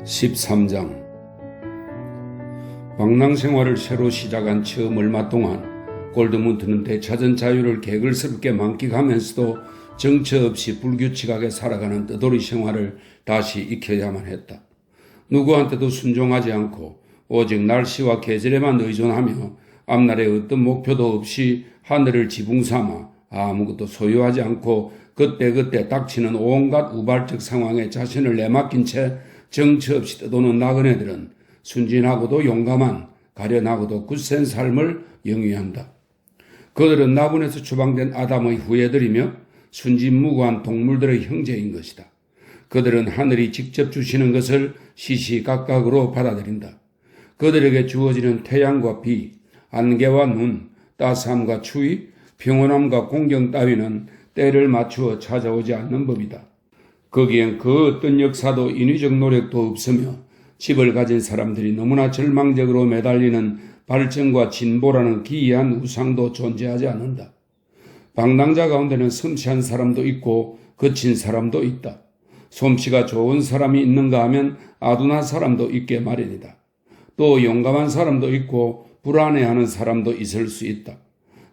13장 방랑 생활을 새로 시작한 처음 얼마 동안 골드문트는 되찾은 자유를 개걸스럽게 만끽하면서도 정처 없이 불규칙하게 살아가는 뜨돌이 생활을 다시 익혀야만 했다. 누구한테도 순종하지 않고 오직 날씨와 계절에만 의존하며 앞날에 어떤 목표도 없이 하늘을 지붕삼아 아무것도 소유하지 않고 그때그때 닥치는 온갖 우발적 상황에 자신을 내맡긴 채 정처 없이 떠도는 나그네들은 순진하고도 용감한 가련하고도 굳센 삶을 영위한다. 그들은 나군에서 추방된 아담의 후예들이며 순진무구한 동물들의 형제인 것이다. 그들은 하늘이 직접 주시는 것을 시시각각으로 받아들인다. 그들에게 주어지는 태양과 비, 안개와 눈, 따스함과 추위, 평온함과 공경 따위는 때를 맞추어 찾아오지 않는 법이다. 거기엔 그 어떤 역사도 인위적 노력도 없으며 집을 가진 사람들이 너무나 절망적으로 매달리는 발전과 진보라는 기이한 우상도 존재하지 않는다. 방랑자 가운데는 섬세한 사람도 있고 거친 사람도 있다. 솜씨가 좋은 사람이 있는가 하면 아둔한 사람도 있게 마련이다. 또 용감한 사람도 있고 불안해하는 사람도 있을 수 있다.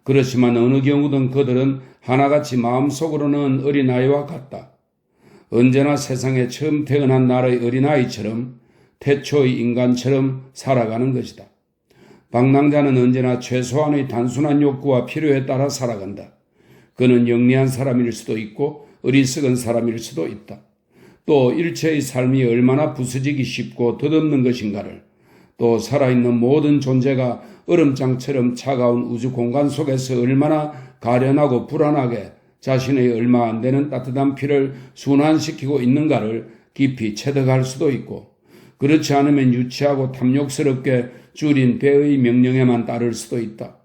그렇지만 어느 경우든 그들은 하나같이 마음속으로는 어린아이와 같다. 언제나 세상에 처음 태어난 날의 어린아이처럼 태초의 인간처럼 살아가는 것이다. 방랑자는 언제나 최소한의 단순한 욕구와 필요에 따라 살아간다. 그는 영리한 사람일 수도 있고 어리석은 사람일 수도 있다. 또 일체의 삶이 얼마나 부서지기 쉽고 덧없는 것인가를, 또 살아있는 모든 존재가 얼음장처럼 차가운 우주 공간 속에서 얼마나 가련하고 불안하게 자신의 얼마 안 되는 따뜻한 피를 순환시키고 있는가를 깊이 체득할 수도 있고, 그렇지 않으면 유치하고 탐욕스럽게 줄인 배의 명령에만 따를 수도 있다.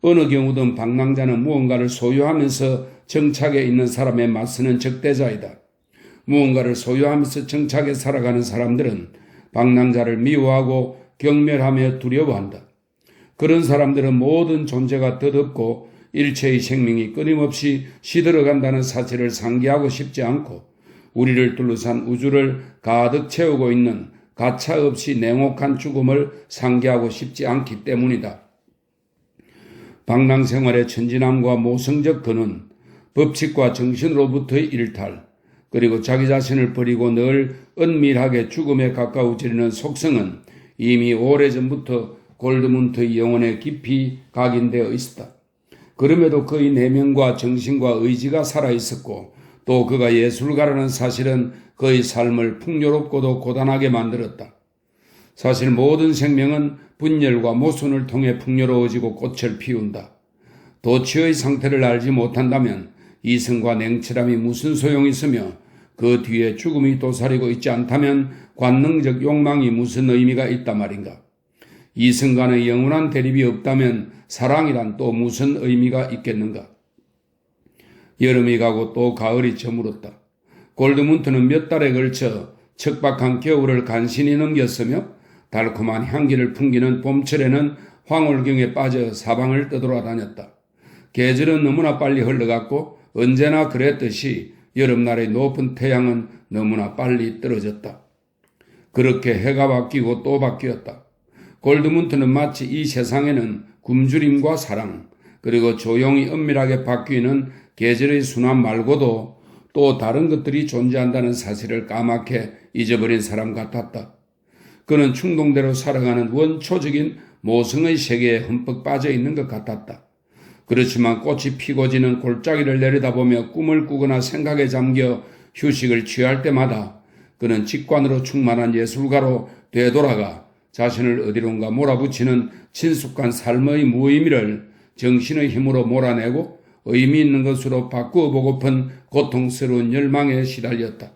어느 경우든 방랑자는 무언가를 소유하면서 정착해 있는 사람에 맞서는 적대자이다. 무언가를 소유하면서 정착해 살아가는 사람들은 방랑자를 미워하고 경멸하며 두려워한다. 그런 사람들은 모든 존재가 덧없고 일체의 생명이 끊임없이 시들어간다는 사실을 상기하고 싶지 않고 우리를 둘러싼 우주를 가득 채우고 있는 가차없이 냉혹한 죽음을 상기하고 싶지 않기 때문이다. 방랑생활의 천진함과 모성적 근원, 법칙과 정신으로부터의 일탈, 그리고 자기 자신을 버리고 늘 은밀하게 죽음에 가까워지려는 속성은 이미 오래전부터 골드문트의 영혼에 깊이 각인되어 있었다. 그럼에도 그의 내면과 정신과 의지가 살아있었고 또 그가 예술가라는 사실은 그의 삶을 풍요롭고도 고단하게 만들었다. 사실 모든 생명은 분열과 모순을 통해 풍요로워지고 꽃을 피운다. 도취의 상태를 알지 못한다면 이성과 냉철함이 무슨 소용이 있으며 그 뒤에 죽음이 도사리고 있지 않다면 관능적 욕망이 무슨 의미가 있단 말인가. 이성간의 영원한 대립이 없다면 사랑이란 또 무슨 의미가 있겠는가. 여름이 가고 또 가을이 저물었다. 골드문트는 몇 달에 걸쳐 척박한 겨울을 간신히 넘겼으며 달콤한 향기를 풍기는 봄철에는 황홀경에 빠져 사방을 떠돌아다녔다. 계절은 너무나 빨리 흘러갔고 언제나 그랬듯이 여름날의 높은 태양은 너무나 빨리 떨어졌다. 그렇게 해가 바뀌고 또 바뀌었다. 골드문트는 마치 이 세상에는 굶주림과 사랑, 그리고 조용히 은밀하게 바뀌는 계절의 순환 말고도 또 다른 것들이 존재한다는 사실을 까맣게 잊어버린 사람 같았다. 그는 충동대로 살아가는 원초적인 모성의 세계에 흠뻑 빠져 있는 것 같았다. 그렇지만 꽃이 피고 지는 골짜기를 내려다보며 꿈을 꾸거나 생각에 잠겨 휴식을 취할 때마다 그는 직관으로 충만한 예술가로 되돌아가 자신을 어디론가 몰아붙이는 친숙한 삶의 무의미를 정신의 힘으로 몰아내고 의미 있는 것으로 바꾸어 보고픈 고통스러운 열망에 시달렸다.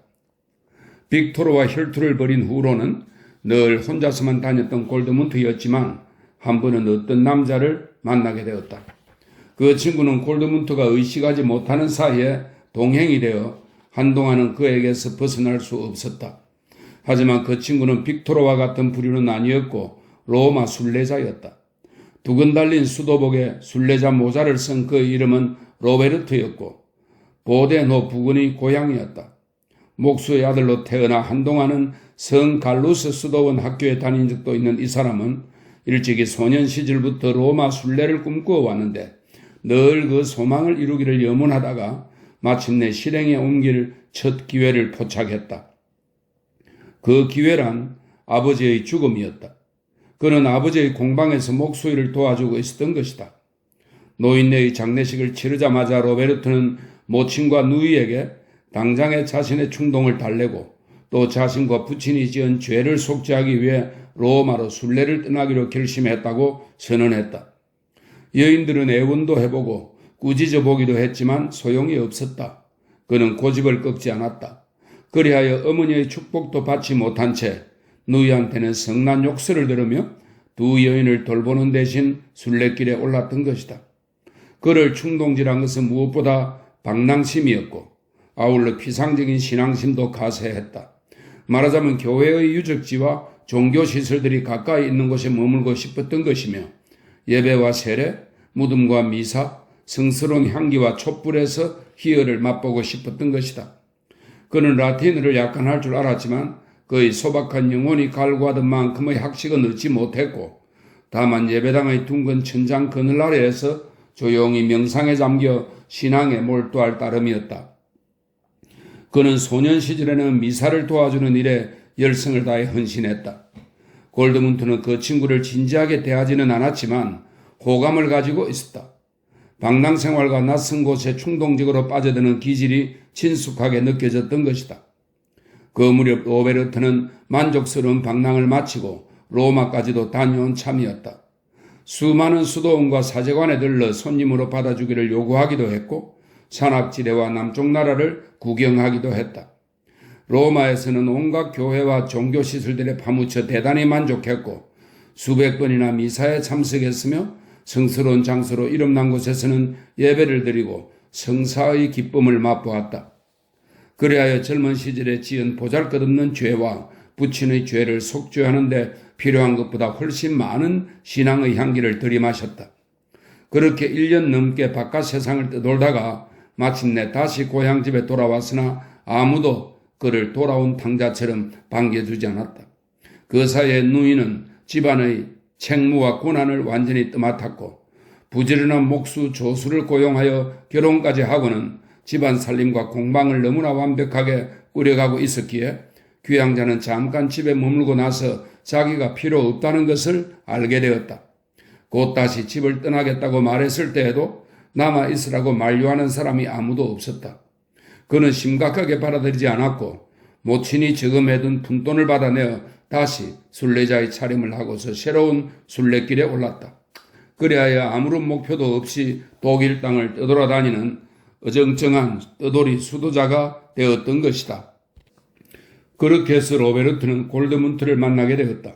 빅토르와 혈투를 벌인 후로는 늘 혼자서만 다녔던 골드문트였지만 한 번은 어떤 남자를 만나게 되었다. 그 친구는 골드문트가 의식하지 못하는 사이에 동행이 되어 한동안은 그에게서 벗어날 수 없었다. 하지만 그 친구는 빅토르와 같은 부류는 아니었고 로마 순례자였다. 두근 달린 수도복에 순례자 모자를 쓴 그 이름은 로베르트였고 보데노 부근의 고향이었다. 목수의 아들로 태어나 한동안은 성 갈루스 수도원 학교에 다닌 적도 있는 이 사람은 일찍이 소년 시절부터 로마 순례를 꿈꾸어 왔는데 늘 그 소망을 이루기를 염원하다가 마침내 실행에 옮길 첫 기회를 포착했다. 그 기회란 아버지의 죽음이었다. 그는 아버지의 공방에서 목수일을 도와주고 있었던 것이다. 노인네의 장례식을 치르자마자 로베르토는 모친과 누이에게 당장에 자신의 충동을 달래고 또 자신과 부친이 지은 죄를 속죄하기 위해 로마로 순례를 떠나기로 결심했다고 선언했다. 여인들은 애원도 해보고 꾸짖어 보기도 했지만 소용이 없었다. 그는 고집을 꺾지 않았다. 그리하여 어머니의 축복도 받지 못한 채 누이한테는 성난 욕설을 들으며 두 여인을 돌보는 대신 순례길에 올랐던 것이다. 그를 충동질한 것은 무엇보다 방랑심이었고 아울러 피상적인 신앙심도 가세했다. 말하자면 교회의 유적지와 종교시설들이 가까이 있는 곳에 머물고 싶었던 것이며 예배와 세례, 무덤과 미사, 성스러운 향기와 촛불에서 희열을 맛보고 싶었던 것이다. 그는 라틴어를 약간 할 줄 알았지만 그의 소박한 영혼이 갈구하던 만큼의 학식은 얻지 못했고 다만 예배당의 둥근 천장 그늘 아래에서 조용히 명상에 잠겨 신앙에 몰두할 따름이었다. 그는 소년 시절에는 미사를 도와주는 일에 열성을 다해 헌신했다. 골드문트는 그 친구를 진지하게 대하지는 않았지만 호감을 가지고 있었다. 방랑생활과 낯선 곳에 충동적으로 빠져드는 기질이 친숙하게 느껴졌던 것이다. 그 무렵 로베르트는 만족스러운 방랑을 마치고 로마까지도 다녀온 참이었다. 수많은 수도원과 사제관에 들러 손님으로 받아주기를 요구하기도 했고 산악지대와 남쪽 나라를 구경하기도 했다. 로마에서는 온갖 교회와 종교시설들에 파묻혀 대단히 만족했고 수백 번이나 미사에 참석했으며 성스러운 장소로 이름난 곳에서는 예배를 드리고 성사의 기쁨을 맛보았다. 그리하여 젊은 시절에 지은 보잘것없는 죄와 부친의 죄를 속죄하는 데 필요한 것보다 훨씬 많은 신앙의 향기를 들이마셨다. 그렇게 1년 넘게 바깥 세상을 떠돌다가 마침내 다시 고향집에 돌아왔으나 아무도 그를 돌아온 탕자처럼 반겨주지 않았다. 그 사이에 누이는 집안의 책무와 고난을 완전히 떠맡았고 부지런한 목수 조수를 고용하여 결혼까지 하고는 집안 살림과 공방을 너무나 완벽하게 꾸려가고 있었기에 귀양자는 잠깐 집에 머물고 나서 자기가 필요 없다는 것을 알게 되었다. 곧 다시 집을 떠나겠다고 말했을 때에도 남아있으라고 만류하는 사람이 아무도 없었다. 그는 심각하게 받아들이지 않았고 모친이 저금해둔 푼돈을 받아내어 다시 순례자의 차림을 하고서 새로운 순례길에 올랐다. 그리하여 아무런 목표도 없이 독일 땅을 떠돌아다니는 어정쩡한 떠돌이 수도자가 되었던 것이다. 그렇게 해서 로베르트는 골드문트를 만나게 되었다.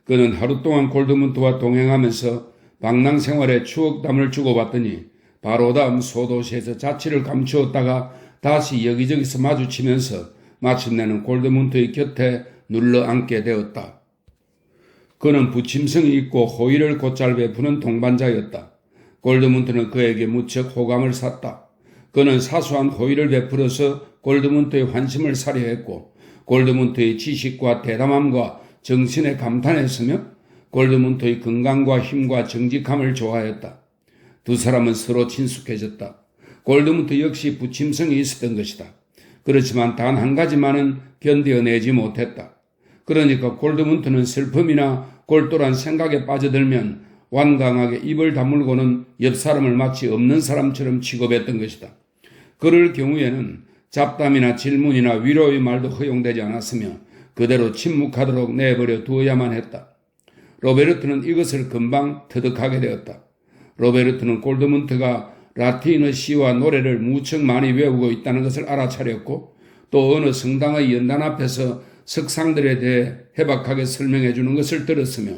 그는 하루 동안 골드문트와 동행하면서 방랑 생활의 추억담을 주고받더니 바로 다음 소도시에서 자취를 감추었다가 다시 여기저기서 마주치면서 마침내는 골드문트의 곁에 눌러 앉게 되었다. 그는 부침성이 있고 호의를 곧잘 베푸는 동반자였다. 골드문트는 그에게 무척 호감을 샀다. 그는 사소한 호의를 베풀어서 골드문트의 환심을 사려 했고 골드문트의 지식과 대담함과 정신에 감탄했으며 골드문트의 건강과 힘과 정직함을 좋아했다. 두 사람은 서로 친숙해졌다. 골드문트 역시 부침성이 있었던 것이다. 그렇지만 단 한 가지만은 견뎌내지 못했다. 그러니까 골드문트는 슬픔이나 골똘한 생각에 빠져들면 완강하게 입을 다물고는 옆 사람을 마치 없는 사람처럼 취급했던 것이다. 그럴 경우에는 잡담이나 질문이나 위로의 말도 허용되지 않았으며 그대로 침묵하도록 내버려 두어야만 했다. 로베르트는 이것을 금방 터득하게 되었다. 로베르트는 골드문트가 라틴어 시와 노래를 무척 많이 외우고 있다는 것을 알아차렸고 또 어느 성당의 연단 앞에서 석상들에 대해 해박하게 설명해 주는 것을 들었으며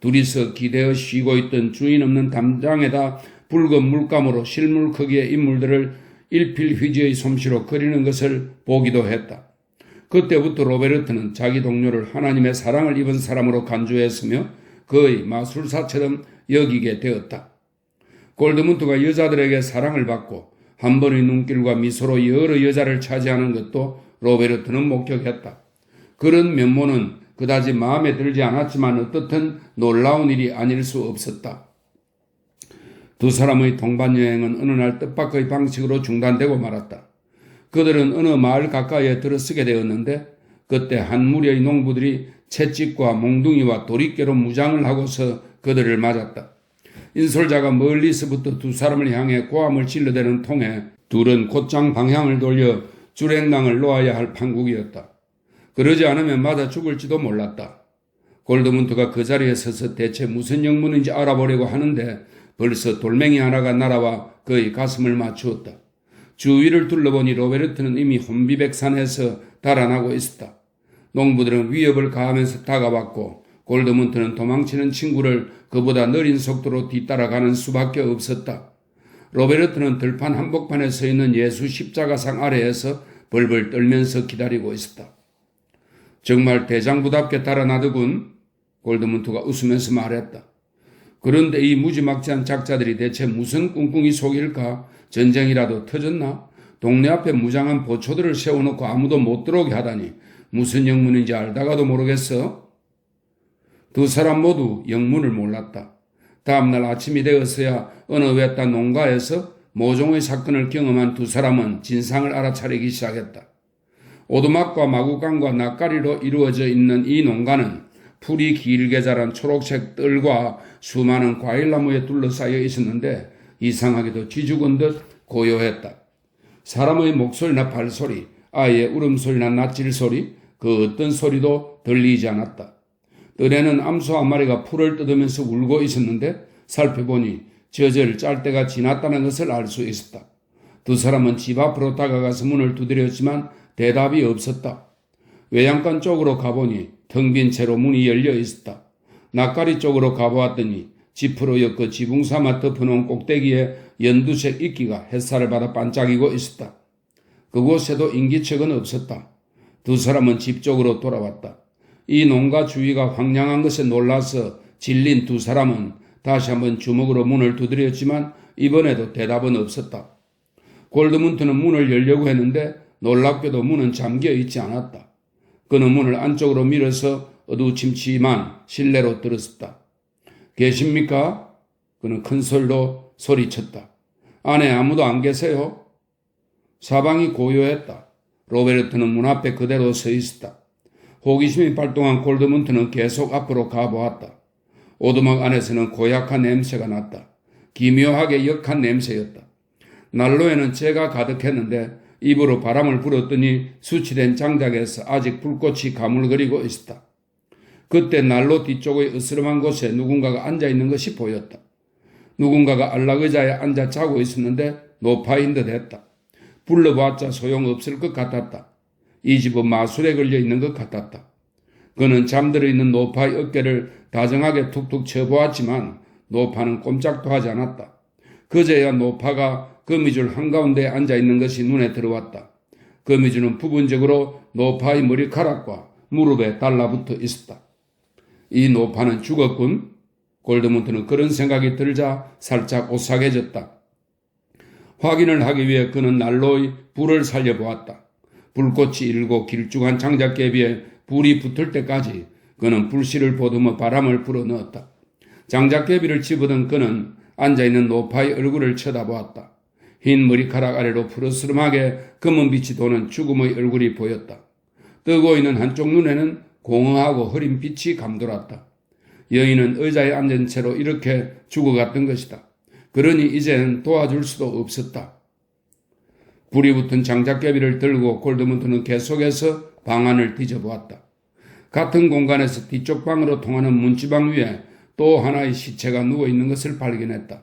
둘이서 기대어 쉬고 있던 주인 없는 담장에다 붉은 물감으로 실물 크기의 인물들을 일필휘지의 솜씨로 그리는 것을 보기도 했다. 그때부터 로베르트는 자기 동료를 하나님의 사랑을 입은 사람으로 간주했으며 그의 마술사처럼 여기게 되었다. 골드문트가 여자들에게 사랑을 받고 한 번의 눈길과 미소로 여러 여자를 차지하는 것도 로베르트는 목격했다. 그런 면모는 그다지 마음에 들지 않았지만 어떻든 놀라운 일이 아닐 수 없었다. 두 사람의 동반여행은 어느 날 뜻밖의 방식으로 중단되고 말았다. 그들은 어느 마을 가까이에 들어서게 되었는데 그때 한 무리의 농부들이 채찍과 몽둥이와 도리깨로 무장을 하고서 그들을 맞았다. 인솔자가 멀리서부터 두 사람을 향해 고함을 질러대는 통에 둘은 곧장 방향을 돌려 주랭랑을 놓아야 할 판국이었다. 그러지 않으면 맞아 죽을지도 몰랐다. 골드문트가 그 자리에 서서 대체 무슨 영문인지 알아보려고 하는데 벌써 돌멩이 하나가 날아와 그의 가슴을 맞추었다. 주위를 둘러보니 로베르트는 이미 혼비백산해서 달아나고 있었다. 농부들은 위협을 가하면서 다가왔고 골드문트는 도망치는 친구를 그보다 느린 속도로 뒤따라가는 수밖에 없었다. 로베르트는 들판 한복판에 서 있는 예수 십자가상 아래에서 벌벌 떨면서 기다리고 있었다. 정말 대장부답게 달아나더군. 골드문트가 웃으면서 말했다. 그런데 이 무지막지한 작자들이 대체 무슨 꿍꿍이 속일까? 전쟁이라도 터졌나? 동네 앞에 무장한 보초들을 세워놓고 아무도 못 들어오게 하다니 무슨 영문인지 알다가도 모르겠어? 두 사람 모두 영문을 몰랐다. 다음날 아침이 되었어야 어느 외딴 농가에서 모종의 사건을 경험한 두 사람은 진상을 알아차리기 시작했다. 오두막과 마구간과 낯가리로 이루어져 있는 이 농가는 풀이 길게 자란 초록색 뜰과 수많은 과일나무에 둘러싸여 있었는데 이상하게도 쥐죽은 듯 고요했다. 사람의 목소리나 발소리, 아이의 울음소리나 낯질소리, 그 어떤 소리도 들리지 않았다. 뜰에는 암소 한 마리가 풀을 뜯으면서 울고 있었는데 살펴보니 저절 짤 때가 지났다는 것을 알 수 있었다. 두 사람은 집 앞으로 다가가서 문을 두드렸지만 대답이 없었다. 외양간 쪽으로 가보니 텅 빈 채로 문이 열려 있었다. 낯가리 쪽으로 가보았더니 지프로 엮어 지붕삼아 덮어놓은 꼭대기에 연두색 이끼가 햇살을 받아 반짝이고 있었다. 그곳에도 인기척은 없었다. 두 사람은 집 쪽으로 돌아왔다. 이 농가 주위가 황량한 것에 놀라서 질린 두 사람은 다시 한번 주먹으로 문을 두드렸지만 이번에도 대답은 없었다. 골드문트는 문을 열려고 했는데 놀랍게도 문은 잠겨 있지 않았다. 그는 문을 안쪽으로 밀어서 어두침침한 실내로 들었었다. 계십니까? 그는 큰 소리로 소리쳤다. 안에 아무도 안 계세요? 사방이 고요했다. 로베르트는 문 앞에 그대로 서 있었다. 호기심이 발동한 골드문트는 계속 앞으로 가보았다. 오두막 안에서는 고약한 냄새가 났다. 기묘하게 역한 냄새였다. 난로에는 재가 가득했는데 입으로 바람을 불었더니 수치된 장작에서 아직 불꽃이 가물거리고 있었다. 그때 난로 뒤쪽의 으스름한 곳에 누군가가 앉아있는 것이 보였다. 누군가가 안락의자에 앉아 자고 있었는데 노파인 듯 했다. 불러봤자 소용없을 것 같았다. 이 집은 마술에 걸려 있는 것 같았다. 그는 잠들어 있는 노파의 어깨를 다정하게 툭툭 쳐보았지만 노파는 꼼짝도 하지 않았다. 그제야 노파가 거미줄 한가운데에 앉아있는 것이 눈에 들어왔다. 거미줄은 부분적으로 노파의 머리카락과 무릎에 달라붙어 있었다. 이 노파는 죽었군. 골드문트는 그런 생각이 들자 살짝 오싹해졌다. 확인을 하기 위해 그는 난로의 불을 살려보았다. 불꽃이 일고 길쭉한 장작개비에 불이 붙을 때까지 그는 불씨를 보듬어 바람을 불어넣었다. 장작개비를 집어든 그는 앉아있는 노파의 얼굴을 쳐다보았다. 흰 머리카락 아래로 푸르스름하게 검은 빛이 도는 죽음의 얼굴이 보였다. 뜨고 있는 한쪽 눈에는 공허하고 흐린 빛이 감돌았다. 여인은 의자에 앉은 채로 이렇게 죽어갔던 것이다. 그러니 이제는 도와줄 수도 없었다. 불이 붙은 장작개비를 들고 골드문트는 계속해서 방안을 뒤져보았다. 같은 공간에서 뒤쪽 방으로 통하는 문지방 위에 또 하나의 시체가 누워있는 것을 발견했다.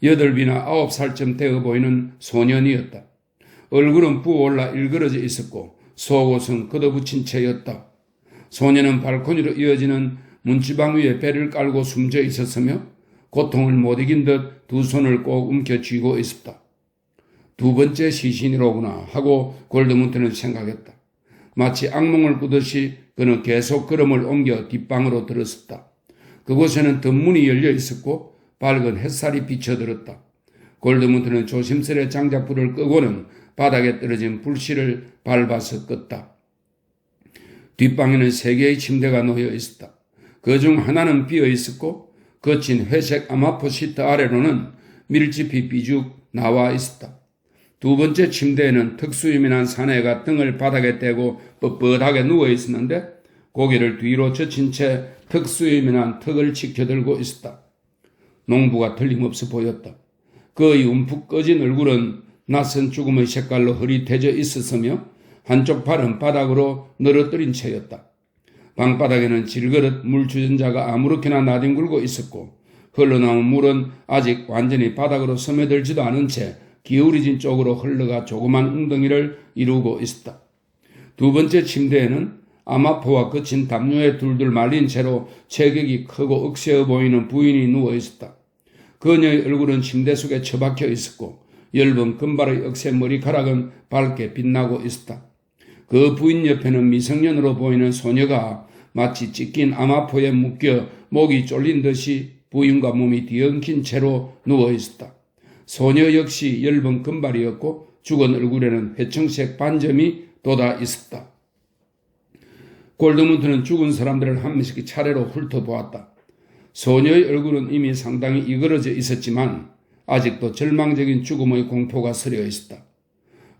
8이나 9살쯤 되어 보이는 소년이었다. 얼굴은 부어올라 일그러져 있었고 속옷은 걷어붙인 채였다. 소년은 발코니로 이어지는 문지방 위에 배를 깔고 숨져 있었으며 고통을 못 이긴 듯 두 손을 꼭 움켜쥐고 있었다. 두 번째 시신이로구나 하고 골드문트는 생각했다. 마치 악몽을 꾸듯이 그는 계속 걸음을 옮겨 뒷방으로 들었었다. 그곳에는 덧문이 열려 있었고 밝은 햇살이 비쳐들었다. 골드문트는 조심스레 장작불을 끄고는 바닥에 떨어진 불씨를 밟아서 껐다. 뒷방에는 3개의 침대가 놓여 있었다. 그 중 하나는 비어 있었고 거친 회색 아마포 시트 아래로는 밀짚이 삐죽 나와 있었다. 두 번째 침대에는 특수유민한 사내가 등을 바닥에 떼고 뻣뻣하게 누워 있었는데 고개를 뒤로 젖힌 채 특수유민한 턱을 치켜들고 있었다. 농부가 틀림없어 보였다. 그의 움푹 꺼진 얼굴은 낯선 죽음의 색깔로 흐릿해져 있었으며 한쪽 팔은 바닥으로 늘어뜨린 채였다. 방바닥에는 질그릇 물 주전자가 아무렇게나 나뒹굴고 있었고 흘러나온 물은 아직 완전히 바닥으로 스며들지도 않은 채 기울어진 쪽으로 흘러가 조그만 웅덩이를 이루고 있었다. 두 번째 침대에는 아마포와 거친 담요에 둘둘 말린 채로 체격이 크고 억세어 보이는 부인이 누워 있었다. 그녀의 얼굴은 침대 속에 처박혀 있었고 엷은 금발의 억새 머리카락은 밝게 빛나고 있었다. 그 부인 옆에는 미성년으로 보이는 소녀가 마치 찢긴 아마포에 묶여 목이 쫄린 듯이 부인과 몸이 뒤엉킨 채로 누워 있었다. 소녀 역시 엷은 금발이었고 죽은 얼굴에는 회청색 반점이 돋아 있었다. 골드문트는 죽은 사람들을 한 명씩 차례로 훑어보았다. 소녀의 얼굴은 이미 상당히 이그러져 있었지만 아직도 절망적인 죽음의 공포가 서려 있었다.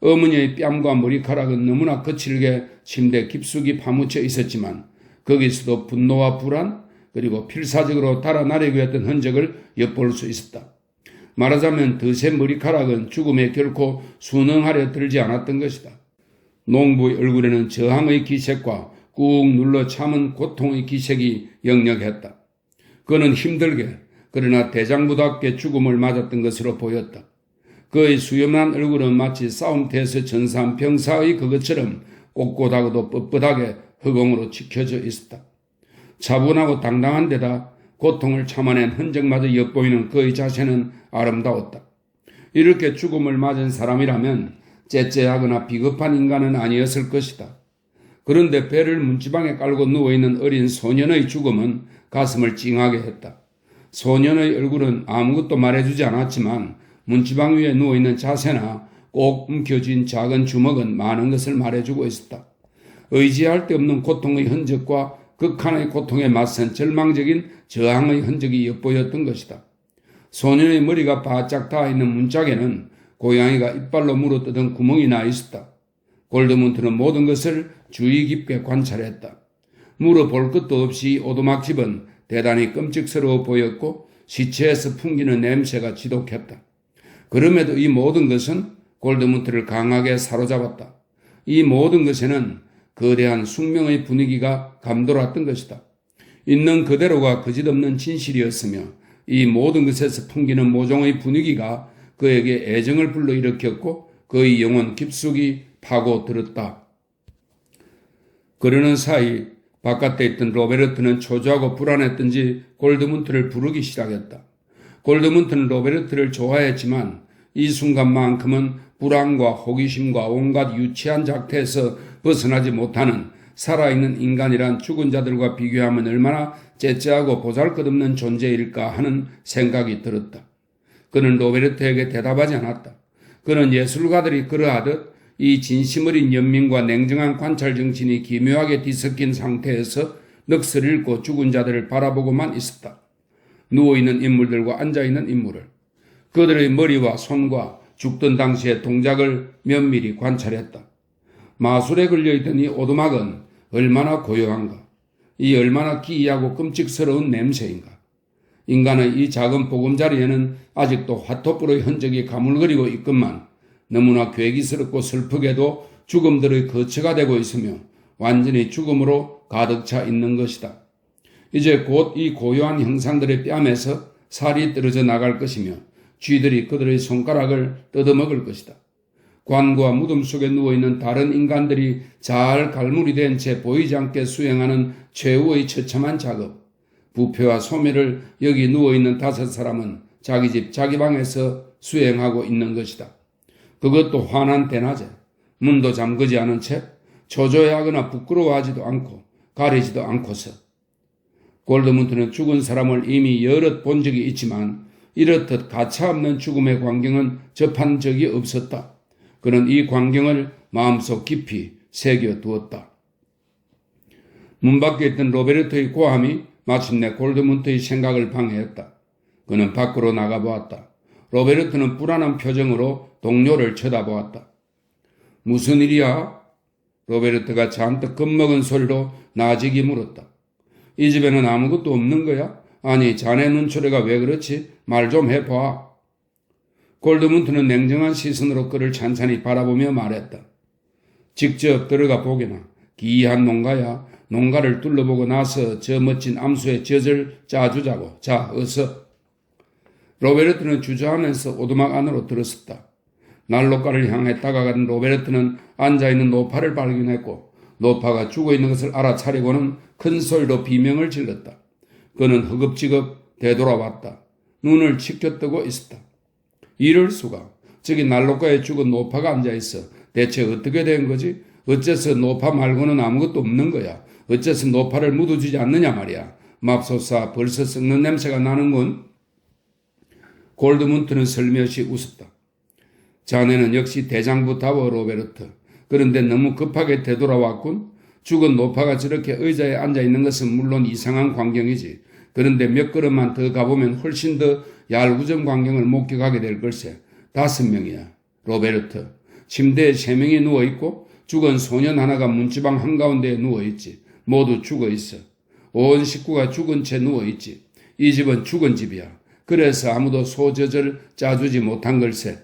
어머니의 뺨과 머리카락은 너무나 거칠게 침대 깊숙이 파묻혀 있었지만 거기서도 분노와 불안 그리고 필사적으로 달아나려고 했던 흔적을 엿볼 수 있었다. 말하자면 드세 머리카락은 죽음에 결코 순응하려 들지 않았던 것이다. 농부의 얼굴에는 저항의 기색과 꾹 눌러 참은 고통의 기색이 역력했다. 그는 힘들게 그러나 대장부답게 죽음을 맞았던 것으로 보였다. 그의 수염난 얼굴은 마치 싸움터에서 전사한 병사의 그것처럼 꼿꼿하고도 뻣뻣하게 허공으로 치켜져 있었다. 차분하고 당당한 데다 고통을 참아낸 흔적마저 엿보이는 그의 자세는 아름다웠다. 이렇게 죽음을 맞은 사람이라면 째째하거나 비겁한 인간은 아니었을 것이다. 그런데 배를 문지방에 깔고 누워있는 어린 소년의 죽음은 가슴을 찡하게 했다. 소년의 얼굴은 아무것도 말해주지 않았지만 문지방 위에 누워있는 자세나 꼭 움켜쥔 작은 주먹은 많은 것을 말해주고 있었다. 의지할 데 없는 고통의 흔적과 극한의 고통에 맞선 절망적인 저항의 흔적이 엿보였던 것이다. 소년의 머리가 바짝 닿아있는 문짝에는 고양이가 이빨로 물어뜯은 구멍이 나 있었다. 골드문트는 모든 것을 주의 깊게 관찰했다. 물어볼 것도 없이 오두막집은 대단히 끔찍스러워 보였고 시체에서 풍기는 냄새가 지독했다. 그럼에도 이 모든 것은 골드문트를 강하게 사로잡았다. 이 모든 것에는 거대한 숙명의 분위기가 감돌았던 것이다. 있는 그대로가 거짓없는 진실이었으며 이 모든 것에서 풍기는 모종의 분위기가 그에게 애정을 불러일으켰고 그의 영혼 깊숙이 파고들었다. 그러는 사이 바깥에 있던 로베르트는 초조하고 불안했던지 골드문트를 부르기 시작했다. 골드문트는 로베르트를 좋아했지만 이 순간만큼은 불안과 호기심과 온갖 유치한 작태에서 벗어나지 못하는 살아있는 인간이란 죽은 자들과 비교하면 얼마나 째째하고 보잘것없는 존재일까 하는 생각이 들었다. 그는 로베르트에게 대답하지 않았다. 그는 예술가들이 그러하듯 이 진심 어린 연민과 냉정한 관찰 정신이 기묘하게 뒤섞인 상태에서 넋을 잃고 죽은 자들을 바라보고만 있었다. 누워있는 인물들과 앉아있는 인물을, 그들의 머리와 손과 죽던 당시의 동작을 면밀히 관찰했다. 마술에 걸려있던 이 오두막은 얼마나 고요한가, 이 얼마나 기이하고 끔찍스러운 냄새인가. 인간의 이 작은 보금자리에는 아직도 화토불의 흔적이 가물거리고 있건만 너무나 괴기스럽고 슬프게도 죽음들의 거처가 되고 있으며 완전히 죽음으로 가득 차 있는 것이다. 이제 곧 이 고요한 형상들의 뺨에서 살이 떨어져 나갈 것이며 쥐들이 그들의 손가락을 뜯어먹을 것이다. 관과 무덤 속에 누워있는 다른 인간들이 잘 갈무리 된 채 보이지 않게 수행하는 최후의 처참한 작업. 부패와 소멸을 여기 누워있는 5사람은 자기 집 자기 방에서 수행하고 있는 것이다. 그것도 환한 대낮에 문도 잠그지 않은 채 초조해하거나 부끄러워하지도 않고 가리지도 않고서. 골드문트는 죽은 사람을 이미 여럿 본 적이 있지만 이렇듯 가차없는 죽음의 광경은 접한 적이 없었다. 그는 이 광경을 마음속 깊이 새겨두었다. 문 밖에 있던 로베르토의 고함이 마침내 골드문트의 생각을 방해했다. 그는 밖으로 나가보았다. 로베르토는 불안한 표정으로 동료를 쳐다보았다. 무슨 일이야? 로베르토가 잔뜩 겁먹은 소리로 나직이 물었다. 이 집에는 아무것도 없는 거야? 아니, 자네 눈초리가 왜 그렇지? 말 좀 해봐. 골드문트는 냉정한 시선으로 그를 찬찬히 바라보며 말했다. 직접 들어가 보게나. 기이한 농가야. 농가를 둘러보고 나서 저 멋진 암수의 젖을 짜주자고. 자, 어서. 로베르토는 주저하면서 오두막 안으로 들어섰다. 난로가를 향해 다가간 로베르토는 앉아있는 노파를 발견했고 노파가 죽어있는 것을 알아차리고는 큰 소리로 비명을 질렀다. 그는 허겁지겁 되돌아왔다. 눈을 치켜뜨고 있었다. 이럴 수가. 저기 난로가에 죽은 노파가 앉아있어. 대체 어떻게 된 거지? 어째서 노파 말고는 아무것도 없는 거야. 어째서 노파를 묻어주지 않느냐 말이야. 맙소사, 벌써 썩는 냄새가 나는군. 골드문트는 슬며시 웃었다. 자네는 역시 대장부다워, 로베르트. 그런데 너무 급하게 되돌아왔군. 죽은 노파가 저렇게 의자에 앉아있는 것은 물론 이상한 광경이지. 그런데 몇 걸음만 더 가보면 훨씬 더 얄궂은 광경을 목격하게 될 걸세. 5명이야. 로베르트. 침대에 3명이 누워있고 죽은 소년 하나가 문지방 한가운데에 누워있지. 모두 죽어있어. 온 식구가 죽은 채 누워있지. 이 집은 죽은 집이야. 그래서 아무도 소젖을 짜주지 못한 걸세.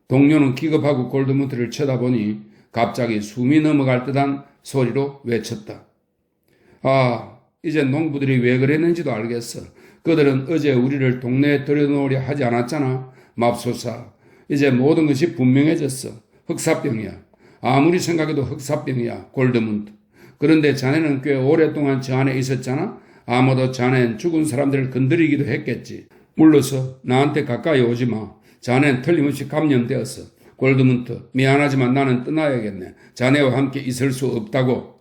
동료는 기겁하고 골드문트를 쳐다보니 갑자기 숨이 넘어갈 듯한 소리로 외쳤다. 아, 이제 농부들이 왜 그랬는지도 알겠어. 그들은 어제 우리를 동네에 들여놓으려 하지 않았잖아. 맙소사. 이제 모든 것이 분명해졌어. 흑사병이야. 아무리 생각해도 흑사병이야. 골드문트. 그런데 자네는 꽤 오랫동안 저 안에 있었잖아. 아마도 자넨 죽은 사람들을 건드리기도 했겠지. 물러서 나한테 가까이 오지 마. 자넨 틀림없이 감염되었어. 골드문트, 미안하지만 나는 떠나야겠네. 자네와 함께 있을 수 없다고.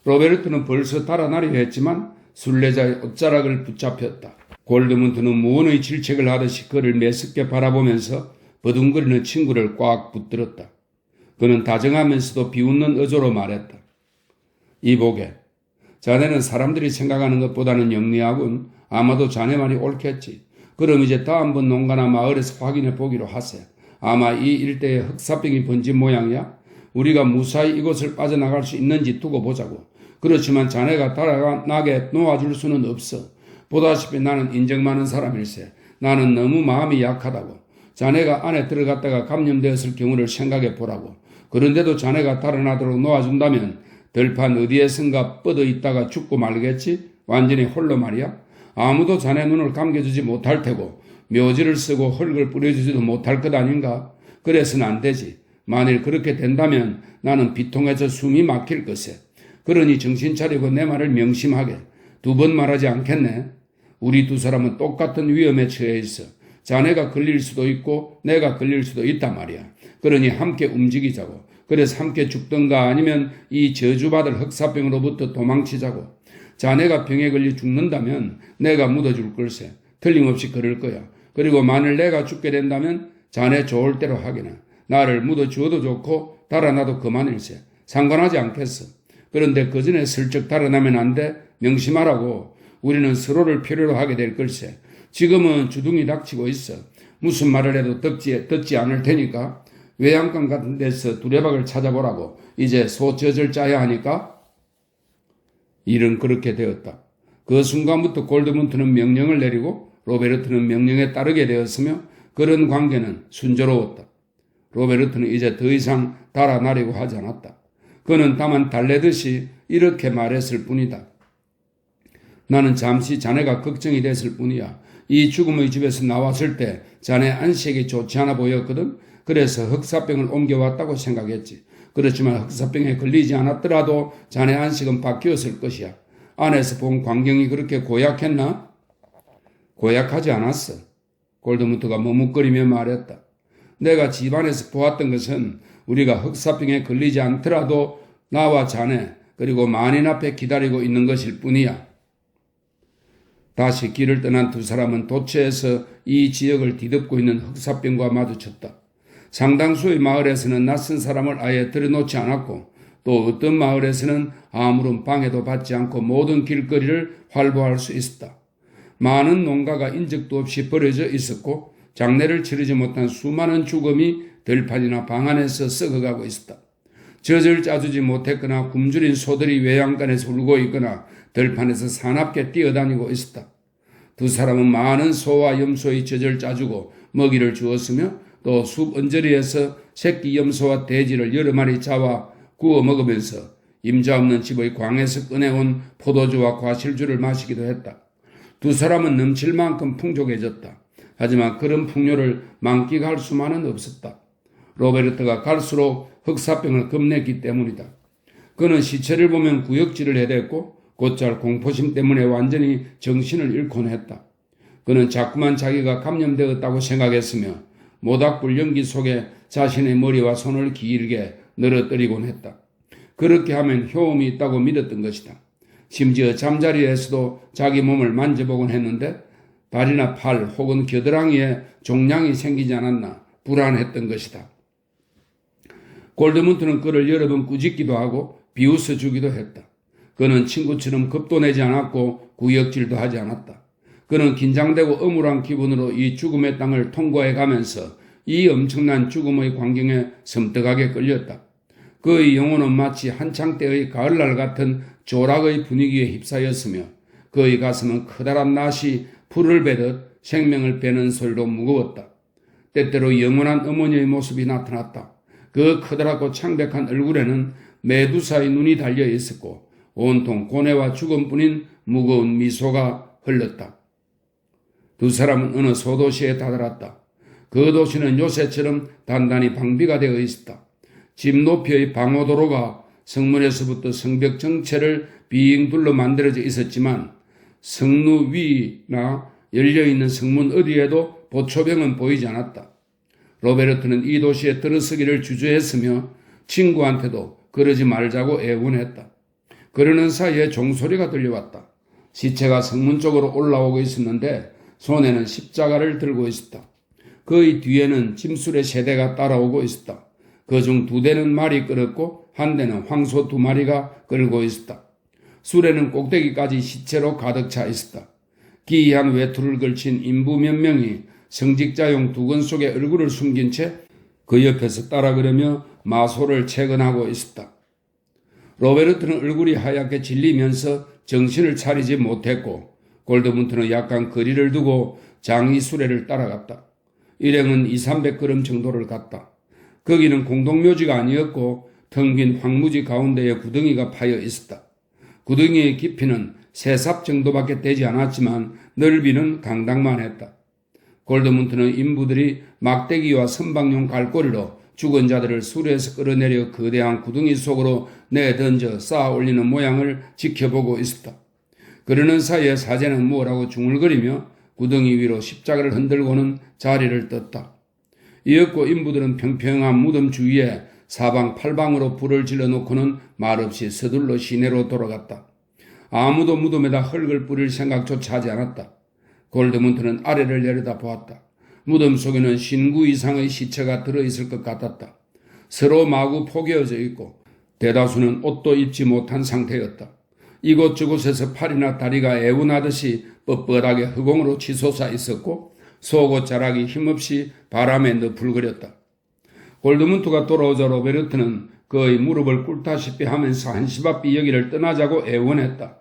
로베르트는 벌써 달아나려 했지만 순례자의 옷자락을 붙잡혔다. 골드문트는 무언의 질책을 하듯이 그를 매섭게 바라보면서 버둥거리는 친구를 꽉 붙들었다. 그는 다정하면서도 비웃는 어조로 말했다. 이보게, 자네는 사람들이 생각하는 것보다는 영리하군. 아마도 자네 말이 옳겠지. 그럼 이제 다음번 농가나 마을에서 확인해 보기로 하세. 아마 이 일대에 흑사병이 번진 모양이야. 우리가 무사히 이곳을 빠져나갈 수 있는지 두고 보자고. 그렇지만 자네가 달아나게 놓아줄 수는 없어. 보다시피 나는 인정 많은 사람일세. 나는 너무 마음이 약하다고. 자네가 안에 들어갔다가 감염되었을 경우를 생각해 보라고. 그런데도 자네가 달아나도록 놓아준다면 들판 어디에선가 뻗어 있다가 죽고 말겠지? 완전히 홀로 말이야. 아무도 자네 눈을 감겨주지 못할 테고 묘지를 쓰고 흙을 뿌려주지도 못할 것 아닌가? 그래서는 안 되지. 만일 그렇게 된다면 나는 비통해서 숨이 막힐 것에. 그러니 정신 차리고 내 말을 명심하게. 2번 말하지 않겠네. 우리 2 사람은 똑같은 위험에 처해 있어. 자네가 걸릴 수도 있고 내가 걸릴 수도 있단 말이야. 그러니 함께 움직이자고. 그래서 함께 죽던가 아니면 이 저주받을 흑사병으로부터 도망치자고. 자네가 병에 걸려 죽는다면 내가 묻어줄 걸세. 틀림없이 그럴 거야. 그리고 만일 내가 죽게 된다면 자네 좋을 대로 하기나. 나를 묻어주어도 좋고 달아나도 그만일세. 상관하지 않겠어. 그런데 그 전에 슬쩍 달아나면 안 돼. 명심하라고. 우리는 서로를 필요로 하게 될 걸세. 지금은 주둥이 닥치고 있어. 무슨 말을 해도 듣지 않을 테니까. 외양간 같은 데서 두레박을 찾아보라고. 이제 소젖을 짜야 하니까. 일은 그렇게 되었다. 그 순간부터 골드문트는 명령을 내리고 로베르트는 명령에 따르게 되었으며 그런 관계는 순조로웠다. 로베르트는 이제 더 이상 달아나려고 하지 않았다. 그는 다만 달래듯이 이렇게 말했을 뿐이다. 나는 잠시 자네가 걱정이 됐을 뿐이야. 이 죽음의 집에서 나왔을 때 자네 안식이 좋지 않아 보였거든. 그래서 흑사병을 옮겨왔다고 생각했지. 그렇지만 흑사병에 걸리지 않았더라도 자네 안식은 바뀌었을 것이야. 안에서 본 광경이 그렇게 고약했나? 고약하지 않았어. 골드문트가 머뭇거리며 말했다. 내가 집안에서 보았던 것은 우리가 흑사병에 걸리지 않더라도 나와 자네 그리고 만인 앞에 기다리고 있는 것일 뿐이야. 다시 길을 떠난 2 사람은 도처에서 이 지역을 뒤덮고 있는 흑사병과 마주쳤다. 상당수의 마을에서는 낯선 사람을 아예 들여놓지 않았고 또 어떤 마을에서는 아무런 방해도 받지 않고 모든 길거리를 활보할 수 있었다. 많은 농가가 인적도 없이 버려져 있었고 장례를 치르지 못한 수많은 죽음이 들판이나 방 안에서 썩어가고 있었다. 젖을 짜주지 못했거나 굶주린 소들이 외양간에서 울고 있거나 들판에서 사납게 뛰어다니고 있었다. 두 사람은 많은 소와 염소의 젖을 짜주고 먹이를 주었으며 또 숲 언저리에서 새끼 염소와 돼지를 여러 마리 잡아 구워 먹으면서 임자 없는 집의 광에서 꺼내온 포도주와 과실주를 마시기도 했다. 두 사람은 넘칠 만큼 풍족해졌다. 하지만 그런 풍요를 만끽할 수만은 없었다. 로베르트가 갈수록 흑사병을 겁냈기 때문이다. 그는 시체를 보면 구역질을 해댔고 곧잘 공포심 때문에 완전히 정신을 잃곤 했다. 그는 자꾸만 자기가 감염되었다고 생각했으며 모닥불 연기 속에 자신의 머리와 손을 길게 늘어뜨리곤 했다. 그렇게 하면 효험이 있다고 믿었던 것이다. 심지어 잠자리에서도 자기 몸을 만져보곤 했는데 발이나 팔 혹은 겨드랑이에 종양이 생기지 않았나 불안했던 것이다. 골드문트는 그를 여러 번 꾸짖기도 하고 비웃어 주기도 했다. 그는 친구처럼 겁도 내지 않았고 구역질도 하지 않았다. 그는 긴장되고 엄울한 기분으로 이 죽음의 땅을 통과해 가면서 이 엄청난 죽음의 광경에 섬뜩하게 끌렸다. 그의 영혼은 마치 한창 때의 가을날 같은 조락의 분위기에 휩싸였으며 그의 가슴은 커다란 낫이 풀을 베듯 생명을 베는 소리로 무거웠다. 때때로 영원한 어머니의 모습이 나타났다. 그 커다랗고 창백한 얼굴에는 메두사의 눈이 달려 있었고 온통 고뇌와 죽음뿐인 무거운 미소가 흘렀다. 두 사람은 어느 소도시에 다다랐다. 그 도시는 요새처럼 단단히 방비가 되어 있었다. 집 높이의 방호도로가 성문에서부터 성벽 전체를 빙 둘러 만들어져 있었지만 성루 위나 열려있는 성문 어디에도 보초병은 보이지 않았다. 로베르트는 이 도시에 들어서기를 주저했으며 친구한테도 그러지 말자고 애원했다. 그러는 사이에 종소리가 들려왔다. 시체가 성문 쪽으로 올라오고 있었는데 손에는 십자가를 들고 있었다. 그의 뒤에는 짐술의 세대가 따라오고 있었다. 그중 2대는 말이 끌었고 한 대는 황소 2마리가 끌고 있었다. 수레는 꼭대기까지 시체로 가득 차 있었다. 기이한 외투를 걸친 인부 몇 명이 성직자용 두건 속에 얼굴을 숨긴 채 그 옆에서 따라 걸으며 마소를 채근하고 있었다. 로베르트는 얼굴이 하얗게 질리면서 정신을 차리지 못했고 골드문트는 약간 거리를 두고 장이 수레를 따라갔다. 일행은 200~300걸음 정도를 갔다. 거기는 공동묘지가 아니었고 텅 빈 황무지 가운데에 구덩이가 파여 있었다. 구덩이의 깊이는 3삽 정도밖에 되지 않았지만 넓이는 강당만 했다. 골드문트는 인부들이 막대기와 선박용 갈고리로 죽은 자들을 수레에서 끌어내려 거대한 구덩이 속으로 내던져 쌓아 올리는 모양을 지켜보고 있었다. 그러는 사이에 사제는 뭐라고 중얼거리며 구덩이 위로 십자가를 흔들고는 자리를 떴다. 이윽고 인부들은 평평한 무덤 주위에 사방팔방으로 불을 질러놓고는 말없이 서둘러 시내로 돌아갔다. 아무도 무덤에다 흙을 뿌릴 생각조차 하지 않았다. 골드문트는 아래를 내려다 보았다. 무덤 속에는 신구 이상의 시체가 들어있을 것 같았다. 서로 마구 포개어져 있고 대다수는 옷도 입지 못한 상태였다. 이곳저곳에서 팔이나 다리가 애운하듯이 뻣뻣하게 흑공으로 치솟아 있었고 속옷 자락이 힘없이 바람에 너풀거렸다. 골드문트가 돌아오자 로베르트는 그의 무릎을 꿇다시피 하면서 한시바삐 여기를 떠나자고 애원했다.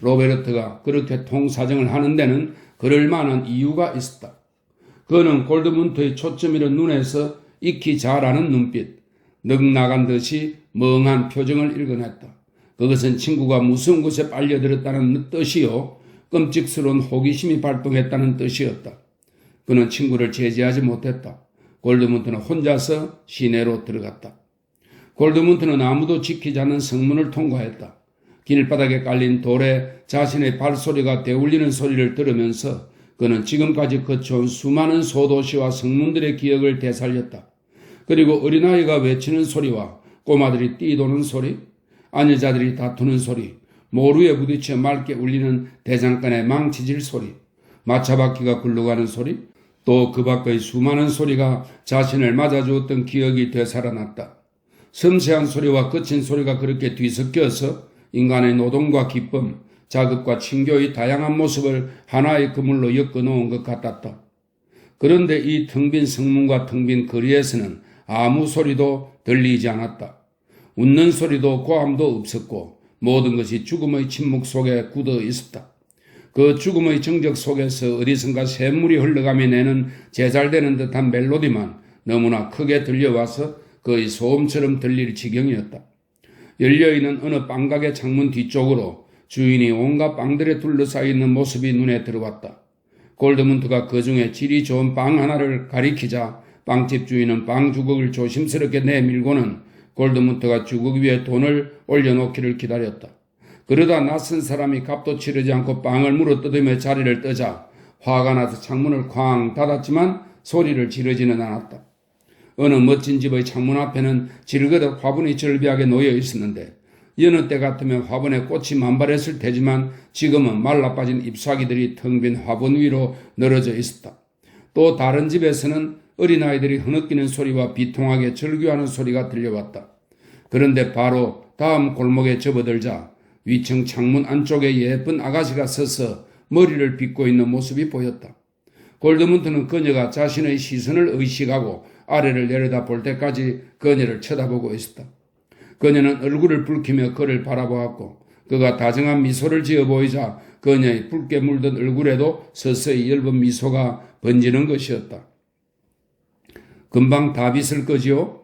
로베르트가 그렇게 통사정을 하는 데는 그럴 만한 이유가 있었다. 그는 골드문트의 초점 잃은 눈에서 익히 잘 아는 눈빛, 넉나간 듯이 멍한 표정을 읽어냈다. 그것은 친구가 무서운 곳에 빨려들었다는 뜻이요, 끔찍스러운 호기심이 발동했다는 뜻이었다. 그는 친구를 제지하지 못했다. 골드문트는 혼자서 시내로 들어갔다. 골드문트는 아무도 지키지 않는 성문을 통과했다. 길바닥에 깔린 돌에 자신의 발소리가 되울리는 소리를 들으면서 그는 지금까지 거쳐온 수많은 소도시와 성문들의 기억을 되살렸다. 그리고 어린아이가 외치는 소리와 꼬마들이 뛰도는 소리, 아녀자들이 다투는 소리, 모루에 부딪혀 맑게 울리는 대장간의 망치질 소리, 마차바퀴가 굴러가는 소리, 또 그 밖의 수많은 소리가 자신을 맞아주었던 기억이 되살아났다. 섬세한 소리와 거친 소리가 그렇게 뒤섞여서 인간의 노동과 기쁨, 자급과 친교의 다양한 모습을 하나의 그물로 엮어놓은 것 같았다. 그런데 이 텅 빈 성문과 텅 빈 거리에서는 아무 소리도 들리지 않았다. 웃는 소리도 고함도 없었고 모든 것이 죽음의 침묵 속에 굳어 있었다. 그 죽음의 정적 속에서 어디선가 샘물이 흘러가며 내는 제잘되는 듯한 멜로디만 너무나 크게 들려와서 거의 소음처럼 들릴 지경이었다. 열려있는 어느 빵가게 창문 뒤쪽으로 주인이 온갖 빵들에 둘러싸여 있는 모습이 눈에 들어왔다. 골드문트가 그 중에 질이 좋은 빵 하나를 가리키자 빵집 주인은 빵 주걱을 조심스럽게 내밀고는 골드문트가 주걱 위에 돈을 올려놓기를 기다렸다. 그러다 낯선 사람이 값도 치르지 않고 빵을 물어뜯으며 자리를 뜨자 화가 나서 창문을 쾅 닫았지만 소리를 지르지는 않았다. 어느 멋진 집의 창문 앞에는 질그릇 화분이 절비하게 놓여 있었는데 여느 때 같으면 화분에 꽃이 만발했을 테지만 지금은 말라빠진 잎사귀들이 텅 빈 화분 위로 늘어져 있었다. 또 다른 집에서는 어린아이들이 흐느끼는 소리와 비통하게 절규하는 소리가 들려왔다. 그런데 바로 다음 골목에 접어들자 위층 창문 안쪽에 예쁜 아가씨가 서서 머리를 빗고 있는 모습이 보였다. 골드문트는 그녀가 자신의 시선을 의식하고 아래를 내려다 볼 때까지 그녀를 쳐다보고 있었다. 그녀는 얼굴을 붉히며 그를 바라보았고 그가 다정한 미소를 지어 보이자 그녀의 붉게 물든 얼굴에도 서서히 엷은 미소가 번지는 것이었다. 금방 다 빗을 거지요?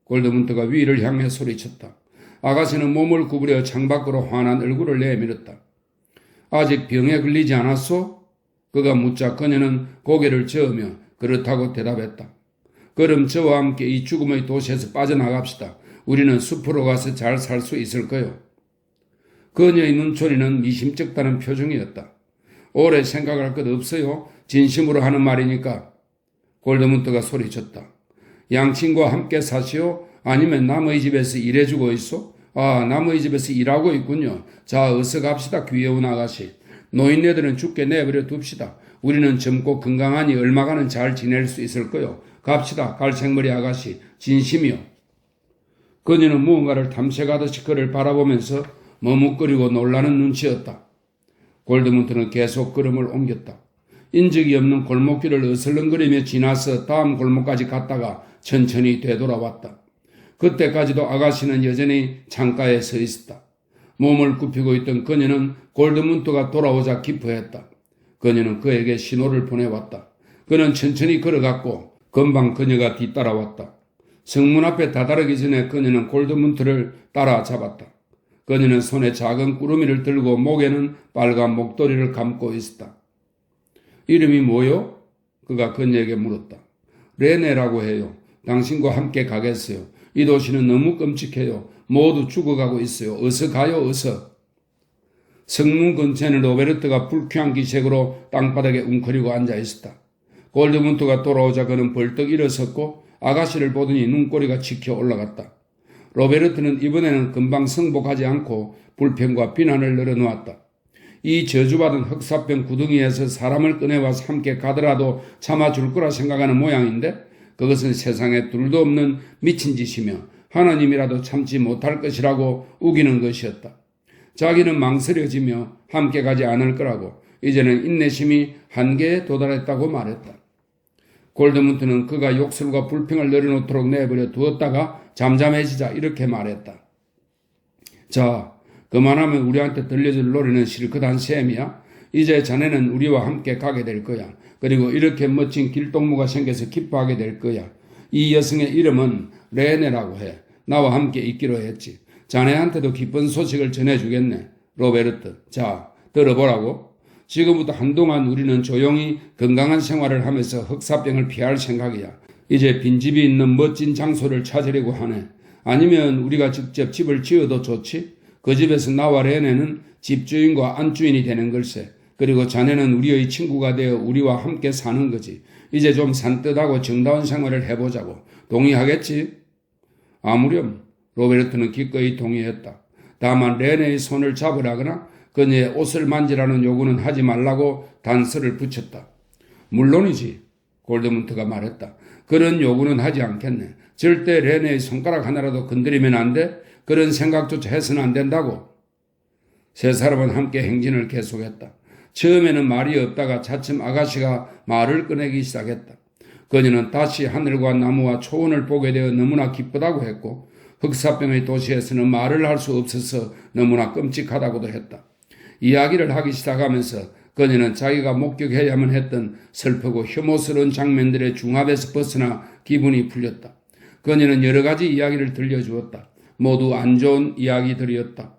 골드문트가 위를 향해 소리쳤다. 아가씨는 몸을 구부려 창밖으로 환한 얼굴을 내밀었다. 아직 병에 걸리지 않았소? 그가 묻자 그녀는 고개를 저으며 그렇다고 대답했다. 그럼 저와 함께 이 죽음의 도시에서 빠져나갑시다. 우리는 숲으로 가서 잘 살 수 있을 거요. 그녀의 눈초리는 미심쩍다는 표정이었다. 오래 생각할 것 없어요. 진심으로 하는 말이니까. 골드문트가 소리쳤다. 양친구와 함께 사시오? 아니면 남의 집에서 일해주고 있소? 아, 남의 집에서 일하고 있군요. 자, 어서 갑시다, 귀여운 아가씨. 노인네들은 죽게 내버려 둡시다. 우리는 젊고 건강하니 얼마간은 잘 지낼 수 있을 거요. 갑시다, 갈색머리 아가씨. 진심이요. 그녀는 무언가를 탐색하듯이 그를 바라보면서 머뭇거리고 놀라는 눈치였다. 골드문트는 계속 걸음을 옮겼다. 인적이 없는 골목길을 어슬렁거리며 지나서 다음 골목까지 갔다가 천천히 되돌아왔다. 그때까지도 아가씨는 여전히 창가에 서 있었다. 몸을 굽히고 있던 그녀는 골드문트가 돌아오자 기뻐했다. 그녀는 그에게 신호를 보내왔다. 그는 천천히 걸어갔고 금방 그녀가 뒤따라왔다. 성문 앞에 다다르기 전에 그녀는 골드문트를 따라잡았다. 그녀는 손에 작은 꾸러미를 들고 목에는 빨간 목도리를 감고 있었다. 이름이 뭐요? 그가 그녀에게 물었다. 레네라고 해요. 당신과 함께 가겠어요. 이 도시는 너무 끔찍해요. 모두 죽어가고 있어요. 어서 가요, 어서. 성문 근처에는 로베르트가 불쾌한 기색으로 땅바닥에 웅크리고 앉아 있었다. 골드문트가 돌아오자 그는 벌떡 일어섰고 아가씨를 보더니 눈꼬리가 치켜 올라갔다. 로베르트는 이번에는 금방 승복하지 않고 불평과 비난을 늘어놓았다. 이 저주받은 흑사병 구덩이에서 사람을 꺼내와서 함께 가더라도 참아줄 거라 생각하는 모양인데 그것은 세상에 둘도 없는 미친 짓이며 하나님이라도 참지 못할 것이라고 우기는 것이었다. 자기는 망설여지며 함께 가지 않을 거라고 이제는 인내심이 한계에 도달했다고 말했다. 골드문트는 그가 욕설과 불평을 내려놓도록 내버려 두었다가 잠잠해지자 이렇게 말했다. 자, 그만하면 우리한테 들려줄 노래는 실컷한 셈이야. 이제 자네는 우리와 함께 가게 될 거야. 그리고 이렇게 멋진 길동무가 생겨서 기뻐하게 될 거야. 이 여성의 이름은 레네라고 해. 나와 함께 있기로 했지. 자네한테도 기쁜 소식을 전해주겠네. 로베르트, 자, 들어보라고. 지금부터 한동안 우리는 조용히 건강한 생활을 하면서 흑사병을 피할 생각이야. 이제 빈집이 있는 멋진 장소를 찾으려고 하네. 아니면 우리가 직접 집을 지어도 좋지? 그 집에서 나와 레네는 집주인과 안주인이 되는 걸세. 그리고 자네는 우리의 친구가 되어 우리와 함께 사는 거지. 이제 좀 산뜻하고 정다운 생활을 해보자고. 동의하겠지? 아무렴. 로베르트는 기꺼이 동의했다. 다만 레네의 손을 잡으라거나 그녀의 옷을 만지라는 요구는 하지 말라고 단서를 붙였다. 물론이지. 골드문트가 말했다. 그런 요구는 하지 않겠네. 절대 레네의 손가락 하나라도 건드리면 안 돼? 그런 생각조차 해서는 안 된다고. 세 사람은 함께 행진을 계속했다. 처음에는 말이 없다가 차츰 아가씨가 말을 꺼내기 시작했다. 그녀는 다시 하늘과 나무와 초원을 보게 되어 너무나 기쁘다고 했고 흑사병의 도시에서는 말을 할 수 없어서 너무나 끔찍하다고도 했다. 이야기를 하기 시작하면서 그녀는 자기가 목격해야만 했던 슬프고 혐오스러운 장면들의 중압에서 벗어나 기분이 풀렸다. 그녀는 여러 가지 이야기를 들려주었다. 모두 안 좋은 이야기들이었다.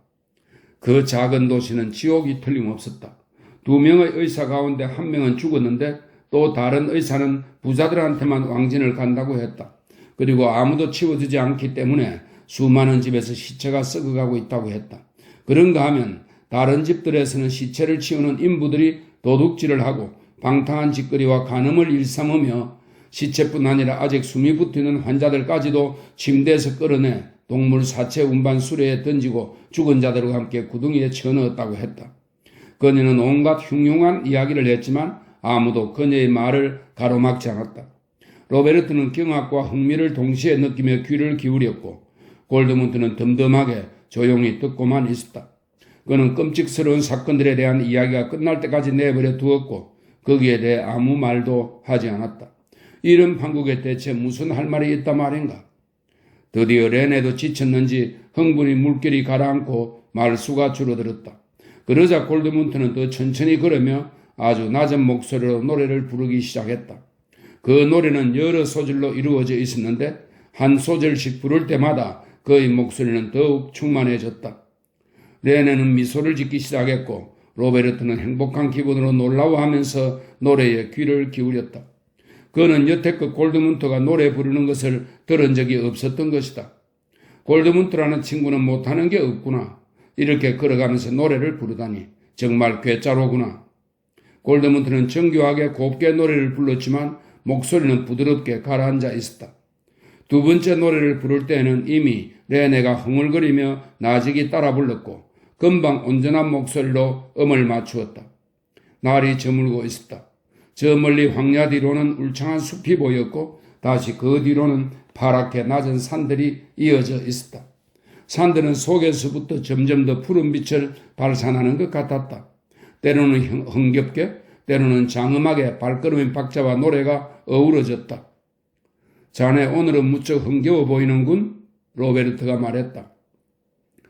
그 작은 도시는 지옥이 틀림없었다. 2명의 의사 가운데 1명은 죽었는데 또 다른 의사는 부자들한테만 왕진을 간다고 했다. 그리고 아무도 치워주지 않기 때문에 수많은 집에서 시체가 썩어가고 있다고 했다. 그런가 하면 다른 집들에서는 시체를 치우는 인부들이 도둑질을 하고 방탕한 짓거리와 간음을 일삼으며 시체뿐 아니라 아직 숨이 붙어있는 환자들까지도 침대에서 끌어내 동물 사체 운반 수레에 던지고 죽은 자들과 함께 구덩이에 쳐넣었다고 했다. 그녀는 온갖 흉흉한 이야기를 했지만 아무도 그녀의 말을 가로막지 않았다. 로베르트는 경악과 흥미를 동시에 느끼며 귀를 기울였고 골드문트는 덤덤하게 조용히 듣고만 있었다. 그는 끔찍스러운 사건들에 대한 이야기가 끝날 때까지 내버려 두었고 거기에 대해 아무 말도 하지 않았다. 이런 판국에 대체 무슨 할 말이 있단 말인가? 드디어 레네도 지쳤는지 흥분이 물결이 가라앉고 말수가 줄어들었다. 그러자 골드문트는 더 천천히 걸으며 아주 낮은 목소리로 노래를 부르기 시작했다. 그 노래는 여러 소절로 이루어져 있었는데 한 소절씩 부를 때마다 그의 목소리는 더욱 충만해졌다. 레네는 미소를 짓기 시작했고 로베르트는 행복한 기분으로 놀라워하면서 노래에 귀를 기울였다. 그는 여태껏 골드문트가 노래 부르는 것을 들은 적이 없었던 것이다. 골드문트라는 친구는 못하는 게 없구나. 이렇게 걸어가면서 노래를 부르다니 정말 괴짜로구나. 골드문트는 정교하게 곱게 노래를 불렀지만 목소리는 부드럽게 가라앉아 있었다. 두 번째 노래를 부를 때에는 이미 레네가 흥얼거리며 나직이 따라 불렀고 금방 온전한 목소리로 음을 맞추었다. 날이 저물고 있었다. 저 멀리 황야 뒤로는 울창한 숲이 보였고 다시 그 뒤로는 파랗게 낮은 산들이 이어져 있었다. 산들은 속에서부터 점점 더 푸른 빛을 발산하는 것 같았다. 때로는 흥겹게 때로는 장음하게 발걸음의 박자와 노래가 어우러졌다. 자네 오늘은 무척 흥겨워 보이는군? 로베르트가 말했다.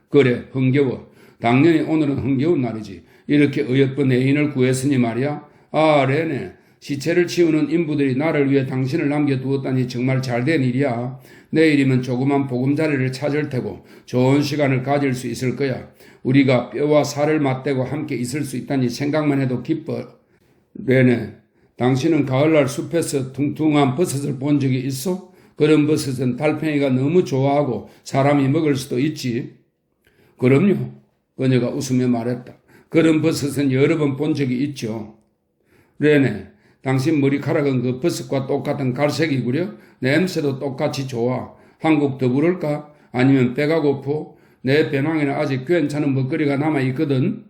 그래, 흥겨워. 당연히 오늘은 흥겨운 날이지. 이렇게 어여쁜 애인을 구했으니 말이야. 아, 레네. 시체를 치우는 인부들이 나를 위해 당신을 남겨두었다니 정말 잘된 일이야. 내일이면 조그만 보금자리를 찾을 테고 좋은 시간을 가질 수 있을 거야. 우리가 뼈와 살을 맞대고 함께 있을 수 있다니 생각만 해도 기뻐. 레네, 당신은 가을날 숲에서 퉁퉁한 버섯을 본 적이 있어? 그런 버섯은 달팽이가 너무 좋아하고 사람이 먹을 수도 있지. 그럼요. 그녀가 웃으며 말했다. 그런 버섯은 여러 번 본 적이 있죠. 레네, 당신 머리카락은 그 버섯과 똑같은 갈색이구려? 냄새도 똑같이 좋아. 한국 더 부를까? 아니면 배가 고프? 내 배낭에는 아직 괜찮은 먹거리가 남아있거든.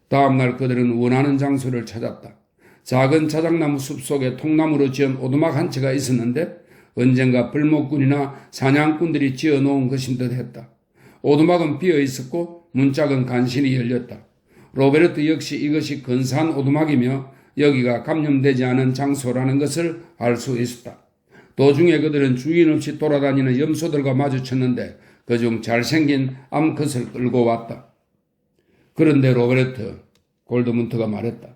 다음날 그들은 원하는 장소를 찾았다. 작은 자작나무 숲속에 통나무로 지은 오두막 한 채가 있었는데 언젠가 벌목꾼이나 사냥꾼들이 지어놓은 것인 듯 했다. 오두막은 비어있었고 문짝은 간신히 열렸다. 로베르트 역시 이것이 근사한 오두막이며 여기가 감염되지 않은 장소라는 것을 알 수 있었다. 도중에 그들은 주인 없이 돌아다니는 염소들과 마주쳤는데 그중 잘생긴 암컷을 끌고 왔다. 그런데 로베르트, 골드문트가 말했다.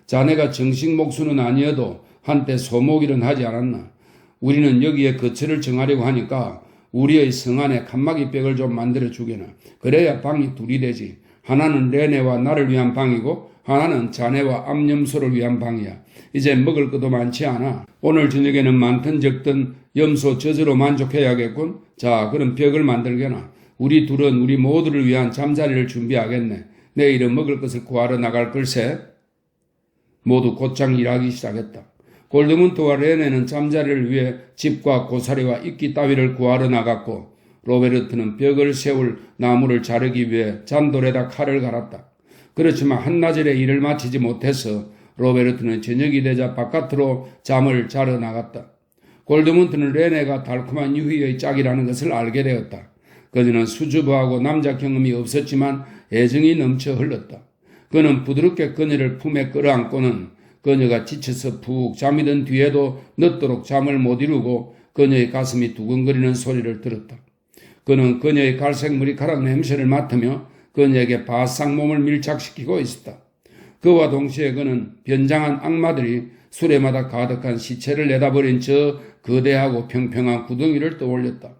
자네가 정식 목수는 아니어도 한때 소목일은 하지 않았나? 우리는 여기에 거처를 정하려고 하니까 우리의 성 안에 칸막이 벽을 좀 만들어 주게나. 그래야 방이 둘이 되지. 하나는 레네와 나를 위한 방이고 하나는 자네와 암염소를 위한 방이야. 이제 먹을 것도 많지 않아. 오늘 저녁에는 많든 적든 염소 젖으로 만족해야겠군. 자, 그럼 벽을 만들게나. 우리 둘은 우리 모두를 위한 잠자리를 준비하겠네. 내일은 먹을 것을 구하러 나갈 걸세. 모두 곧장 일하기 시작했다. 골드문트와 레네는 잠자리를 위해 집과 고사리와 이끼 따위를 구하러 나갔고 로베르트는 벽을 세울 나무를 자르기 위해 잔돌에다 칼을 갈았다. 그렇지만 한나절에 일을 마치지 못해서 로베르트는 저녁이 되자 바깥으로 잠을 자러 나갔다. 골드문트는 레네가 달콤한 유희의 짝이라는 것을 알게 되었다. 그녀는 수줍어하고 남자 경험이 없었지만 애정이 넘쳐 흘렀다. 그는 부드럽게 그녀를 품에 끌어안고는 그녀가 지쳐서 푹 잠이 든 뒤에도 늦도록 잠을 못 이루고 그녀의 가슴이 두근거리는 소리를 들었다. 그는 그녀의 갈색 머리카락 냄새를 맡으며 그녀에게 바싹 몸을 밀착시키고 있었다. 그와 동시에 그는 변장한 악마들이 수레마다 가득한 시체를 내다버린 저 거대하고 평평한 구덩이를 떠올렸다.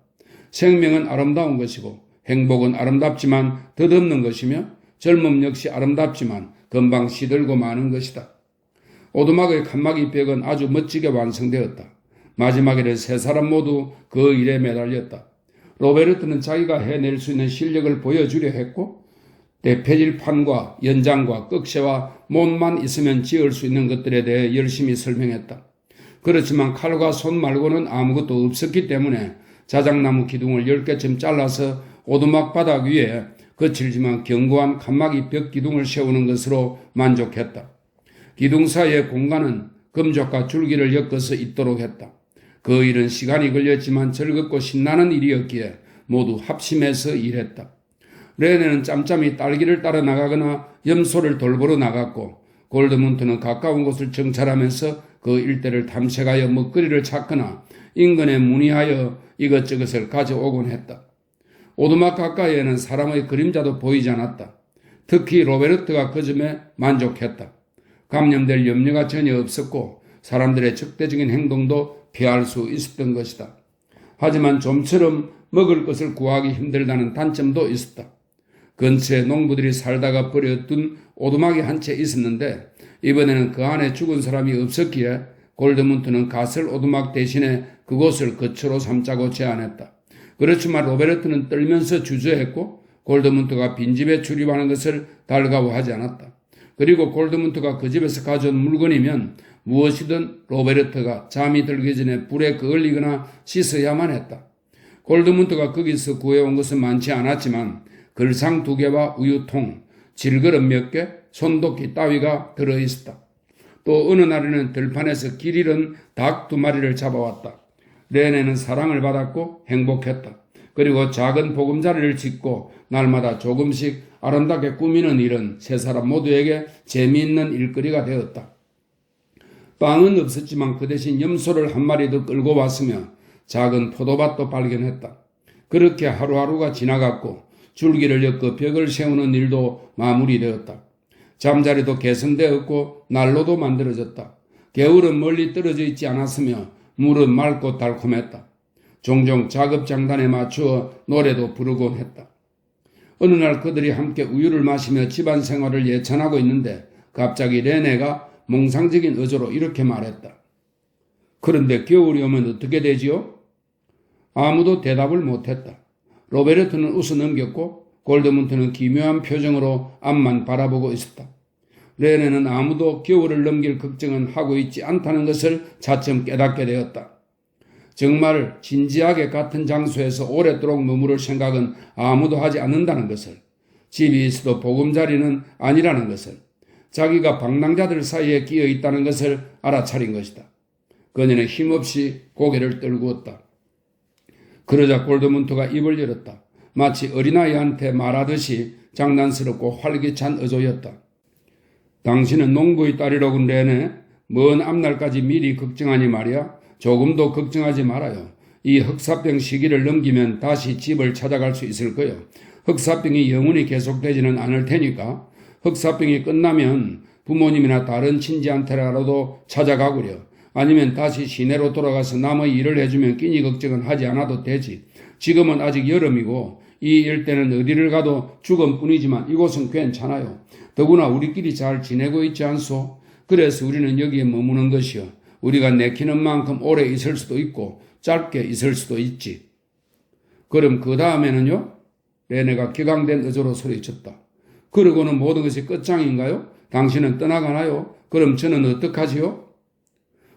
생명은 아름다운 것이고 행복은 아름답지만 덧없는 것이며 젊음 역시 아름답지만 금방 시들고 마는 것이다. 오두막의 칸막이 벽은 아주 멋지게 완성되었다. 마지막에는 세 사람 모두 그 일에 매달렸다. 로베르트는 자기가 해낼 수 있는 실력을 보여주려 했고 대패질판과 연장과 꺽쇠와 못만 있으면 지을 수 있는 것들에 대해 열심히 설명했다. 그렇지만 칼과 손 말고는 아무것도 없었기 때문에 자작나무 기둥을 10개쯤 잘라서 오두막 바닥 위에 거칠지만 견고한 칸막이 벽 기둥을 세우는 것으로 만족했다. 기둥 사이의 공간은 금족과 줄기를 엮어서 있도록 했다. 그 일은 시간이 걸렸지만 즐겁고 신나는 일이었기에 모두 합심해서 일했다. 레네는 짬짬이 딸기를 따라 나가거나 염소를 돌보러 나갔고 골드문트는 가까운 곳을 정찰하면서 그 일대를 탐색하여 먹거리를 찾거나 인근에 문의하여 이것저것을 가져오곤 했다. 오두막 가까이에는 사람의 그림자도 보이지 않았다. 특히 로베르트가 그 점에 만족했다. 감염될 염려가 전혀 없었고 사람들의 적대적인 행동도 피할 수 있었던 것이다. 하지만 좀처럼 먹을 것을 구하기 힘들다는 단점도 있었다. 근처에 농부들이 살다가 버려둔 오두막이 한 채 있었는데 이번에는 그 안에 죽은 사람이 없었기에 골드문트는 가설 오두막 대신에 그곳을 거처로 삼자고 제안했다. 그렇지만 로베르트는 떨면서 주저했고 골드문트가 빈집에 출입하는 것을 달가워하지 않았다. 그리고 골드문트가 그 집에서 가져온 물건이면 무엇이든 로베르트가 잠이 들기 전에 불에 그을리거나 씻어야만 했다. 골드문트가 거기서 구해온 것은 많지 않았지만 글상 2개와 우유통, 질그릇 몇 개, 손도끼 따위가 들어있었다. 또 어느 날에는 들판에서 길 잃은 닭 2마리를 잡아왔다. 레네는 사랑을 받았고 행복했다. 그리고 작은 보금자리를 짓고 날마다 조금씩 아름답게 꾸미는 일은 세 사람 모두에게 재미있는 일거리가 되었다. 빵은 없었지만 그 대신 염소를 한 마리 더 끌고 왔으며 작은 포도밭도 발견했다. 그렇게 하루하루가 지나갔고 줄기를 엮어 벽을 세우는 일도 마무리되었다. 잠자리도 개선되었고 난로도 만들어졌다. 개울은 멀리 떨어져 있지 않았으며 물은 맑고 달콤했다. 종종 작업장단에 맞추어 노래도 부르곤 했다. 어느 날 그들이 함께 우유를 마시며 집안 생활을 예찬하고 있는데 갑자기 레네가 몽상적인 어조로 이렇게 말했다. 그런데 겨울이 오면 어떻게 되지요? 아무도 대답을 못했다. 로베르트는 웃어 넘겼고 골드문트는 기묘한 표정으로 앞만 바라보고 있었다. 레네는 아무도 겨울을 넘길 걱정은 하고 있지 않다는 것을 차츰 깨닫게 되었다. 정말 진지하게 같은 장소에서 오랫도록 머무를 생각은 아무도 하지 않는다는 것을, 집이 있어도 보금자리는 아니라는 것을, 자기가 방랑자들 사이에 끼어 있다는 것을 알아차린 것이다. 그녀는 힘없이 고개를 떨구었다. 그러자 골드문트가 입을 열었다. 마치 어린아이한테 말하듯이 장난스럽고 활기찬 어조였다. 당신은 농부의 딸이로군 레네. 먼 앞날까지 미리 걱정하니 말이야. 조금도 걱정하지 말아요. 이 흑사병 시기를 넘기면 다시 집을 찾아갈 수 있을 거요. 흑사병이 영원히 계속되지는 않을 테니까. 흑사병이 끝나면 부모님이나 다른 친지한테라도 찾아가구려. 아니면 다시 시내로 돌아가서 남의 일을 해주면 끼니 걱정은 하지 않아도 되지. 지금은 아직 여름이고 이 일대는 어디를 가도 죽음뿐이지만 이곳은 괜찮아요. 더구나 우리끼리 잘 지내고 있지 않소? 그래서 우리는 여기에 머무는 것이요. 우리가 내키는 만큼 오래 있을 수도 있고 짧게 있을 수도 있지. 그럼 그 다음에는요? 레네가 기강된 어조로 소리쳤다. 그러고는 모든 것이 끝장인가요? 당신은 떠나가나요? 그럼 저는 어떡하지요?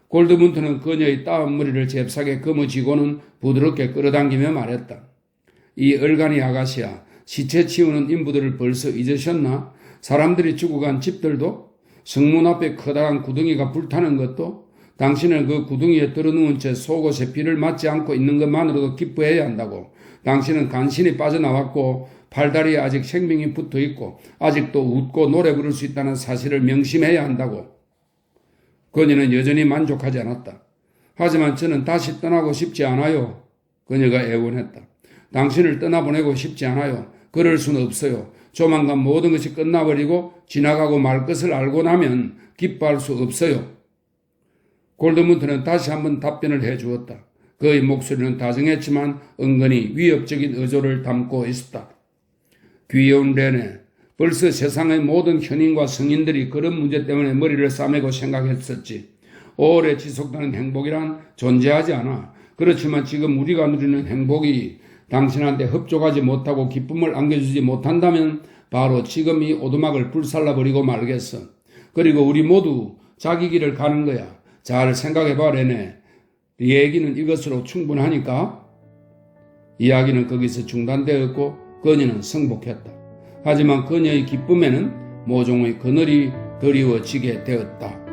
골드문트는 그녀의 따은 머리를 잽싸게 거머쥐고는 부드럽게 끌어당기며 말했다. 이 얼간이 아가씨야, 시체 치우는 인부들을 벌써 잊으셨나? 사람들이 죽어간 집들도? 성문 앞에 커다란 구덩이가 불타는 것도 당신은 그 구덩이에 들어누운 채 속옷에 비를 맞지 않고 있는 것만으로도 기뻐해야 한다고. 당신은 간신히 빠져나왔고 팔다리에 아직 생명이 붙어 있고 아직도 웃고 노래 부를 수 있다는 사실을 명심해야 한다고. 그녀는 여전히 만족하지 않았다. 하지만 저는 다시 떠나고 싶지 않아요. 그녀가 애원했다. 당신을 떠나보내고 싶지 않아요. 그럴 수는 없어요. 조만간 모든 것이 끝나버리고 지나가고 말 것을 알고 나면 기뻐할 수 없어요. 골드문트는 다시 한번 답변을 해주었다. 그의 목소리는 다정했지만 은근히 위협적인 의조를 담고 있었다. 귀여운 레네, 벌써 세상의 모든 현인과 성인들이 그런 문제 때문에 머리를 싸매고 생각했었지. 오래 지속되는 행복이란 존재하지 않아. 그렇지만 지금 우리가 누리는 행복이 당신한테 흡족하지 못하고 기쁨을 안겨주지 못한다면 바로 지금 이 오두막을 불살라버리고 말겠어. 그리고 우리 모두 자기 길을 가는 거야. 잘 생각해봐, 레네. 네 얘기는 이것으로 충분하니까? 이야기는 거기서 중단되었고 그녀는 승복했다. 하지만 그녀의 기쁨에는 모종의 그늘이 드리워지게 되었다.